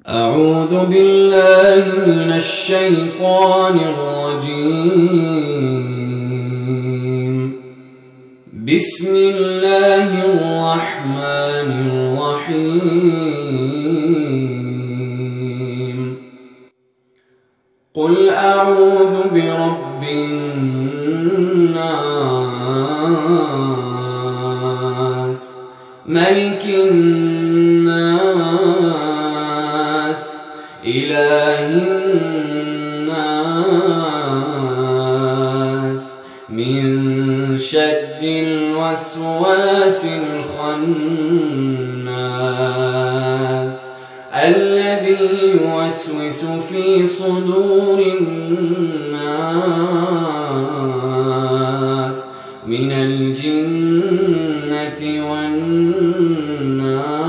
أعوذ بالله من الشيطان الرجيم. بسم الله الرحمن الرحيم. قل أعوذ برب الناس، ملك الناس، إله الناس، من شر الوسواس الخناس، الذي يوسوس في صدور الناس من الجنة والناس.